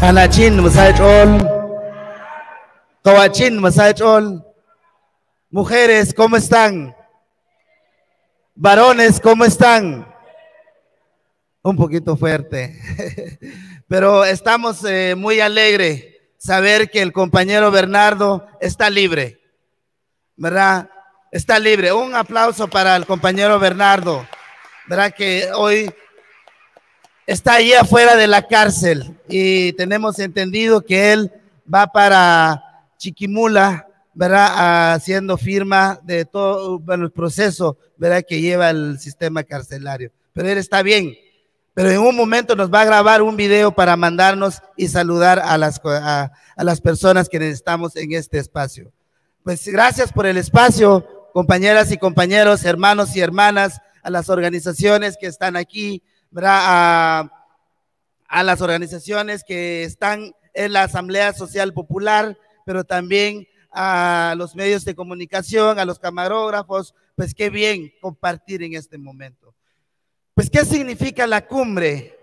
Anachin Masachol, Kawachin Masachol. Mujeres, ¿cómo están? Varones, ¿cómo están? Un poquito fuerte, pero estamos muy alegres saber que el compañero Bernardo está libre, ¿verdad? Está libre. Un aplauso para el compañero Bernardo, ¿verdad? Que hoy está ahí afuera de la cárcel y tenemos entendido que él va para Chiquimula, ¿verdad? Haciendo firma de todo, bueno, el proceso, ¿verdad? Que lleva el sistema carcelario. Pero él está bien. Pero en un momento nos va a grabar un video para mandarnos y saludar a las personas que necesitamos en este espacio. Pues gracias por el espacio, compañeras y compañeros, hermanos y hermanas, a las organizaciones que están aquí, ¿verdad? A las organizaciones que están en la Asamblea Social Popular, pero también a los medios de comunicación, a los camarógrafos. Pues qué bien compartir en este momento. Pues, ¿qué significa la cumbre?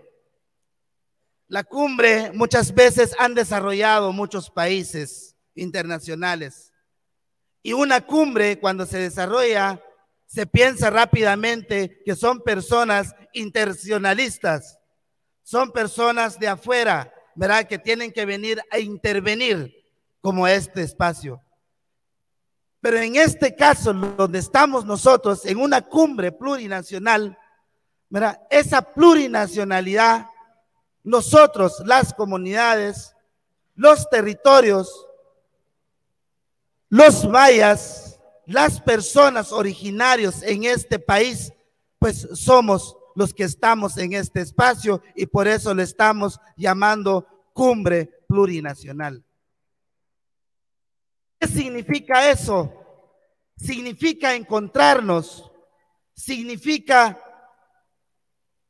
La cumbre muchas veces han desarrollado muchos países internacionales. Y una cumbre, cuando se desarrolla, se piensa rápidamente que son personas internacionalistas, son personas de afuera, ¿verdad? Que tienen que venir a intervenir como este espacio. Pero en este caso, donde estamos nosotros, en una cumbre plurinacional, ¿verdad? Esa plurinacionalidad, nosotros, las comunidades, los territorios, los mayas, las personas originarios en este país, pues somos los que estamos en este espacio y por eso le estamos llamando cumbre plurinacional. ¿Qué significa eso? Significa encontrarnos, significa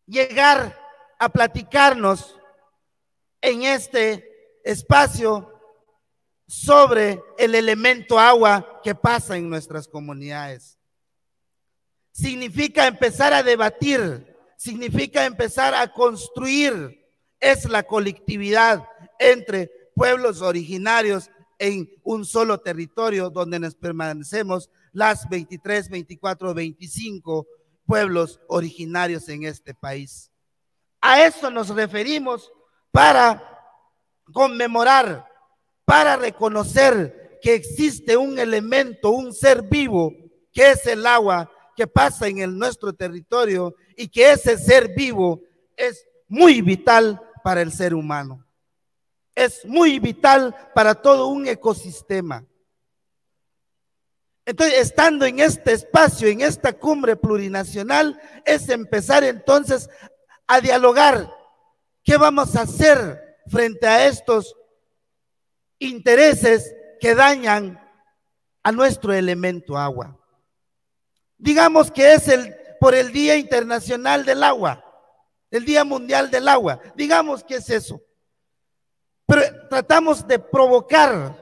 llegar a platicarnos en este espacio sobre el elemento agua que pasa en nuestras comunidades. Significa empezar a debatir, significa empezar a construir, es la colectividad entre pueblos originarios en un solo territorio donde nos permanecemos las 23, 24, 25 pueblos originarios en este país. A eso nos referimos para conmemorar, para reconocer que existe un elemento, un ser vivo, que es el agua que pasa en nuestro territorio y que ese ser vivo es muy vital para el ser humano. Es muy vital para todo un ecosistema. Entonces, estando en este espacio, en esta cumbre plurinacional, es empezar entonces a dialogar. ¿Qué vamos a hacer frente a estos intereses que dañan a nuestro elemento agua? Digamos que es por el Día Internacional del Agua, el Día Mundial del Agua. Digamos que es eso. Pero tratamos de provocar,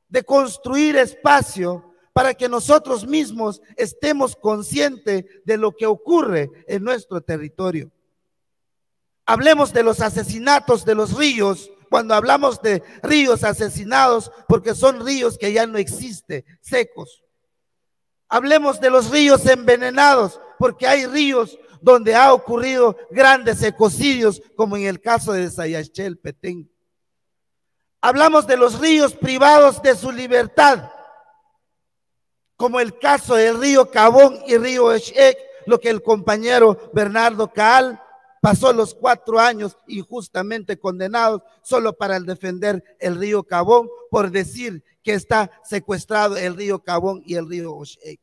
de construir espacio para que nosotros mismos estemos conscientes de lo que ocurre en nuestro territorio. Hablemos de los asesinatos de los ríos, cuando hablamos de ríos asesinados, porque son ríos que ya no existen, secos. Hablemos de los ríos envenenados, porque hay ríos donde ha ocurrido grandes ecocidios, como en el caso de Sayachel, Petén. Hablamos de los ríos privados de su libertad, como el caso del río Cabón y río Eshek, lo que el compañero Bernardo Caal pasó los 4 años injustamente condenados solo para defender el río Cabón, por decir que está secuestrado el río Cabón y el río Eshek.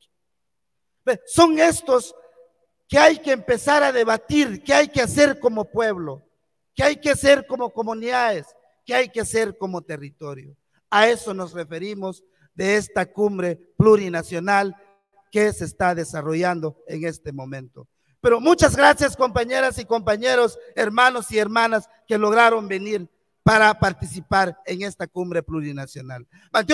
Son estos que hay que empezar a debatir, que hay que hacer como pueblo, que hay que hacer como comunidades, que hay que hacer como territorio. A eso nos referimos de esta cumbre plurinacional que se está desarrollando en este momento. Pero muchas gracias, compañeras y compañeros, hermanos y hermanas que lograron venir para participar en esta cumbre plurinacional. Pero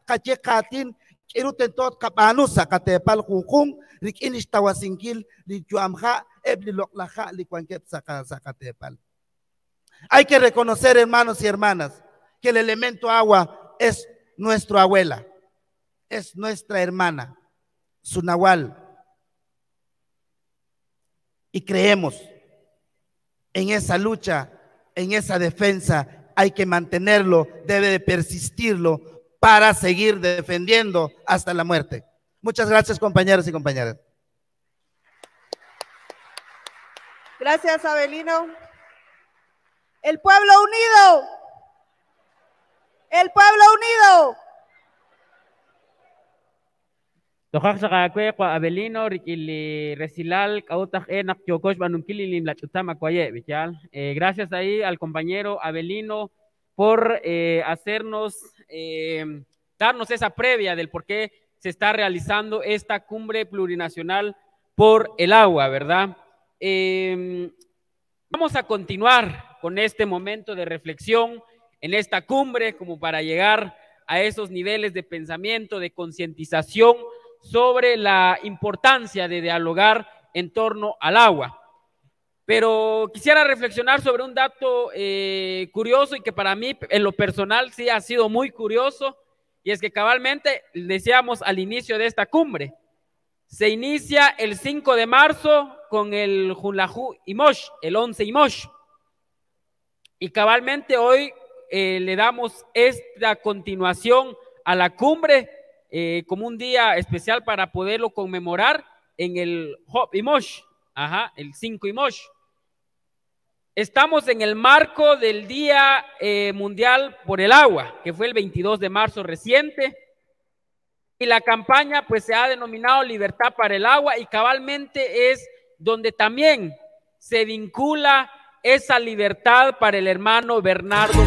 kachekatin iruten tot kapanu sa katepal kukung rik inistawasingkil li juamja ebli loklaja li cuanquet sa katepal. Hay que reconocer, hermanos y hermanas, que el elemento agua es nuestra abuela, es nuestra hermana, su nahual. Y creemos en esa lucha, en esa defensa, hay que mantenerlo, debe de persistirlo para seguir defendiendo hasta la muerte. Muchas gracias, compañeros y compañeras. Gracias, Avelino. El pueblo unido. El pueblo unido. Tokak sa kakwe kwa Avelino rikili resilal kautak enak yokosh banunkililim la chutama kwaye bichal. Gracias ahí al compañero Avelino por darnos esa previa del por qué se está realizando esta cumbre plurinacional por el agua, ¿verdad? Vamos a continuar con este momento de reflexión en esta cumbre como para llegar a esos niveles de pensamiento, de concientización sobre la importancia de dialogar en torno al agua. Pero quisiera reflexionar sobre un dato curioso y que para mí en lo personal sí ha sido muy curioso, y es que cabalmente decíamos al inicio de esta cumbre, se inicia el 5 de marzo con el Junlahu Imosh, el 11 Imosh, y cabalmente hoy le damos esta continuación a la cumbre como un día especial para poderlo conmemorar en el Hop Imosh, el 5 Imosh. Estamos en el marco del Día Mundial por el Agua, que fue el 22 de marzo reciente, y la campaña pues se ha denominado Libertad para el Agua, y cabalmente es donde también se vincula esa libertad para el hermano Bernardo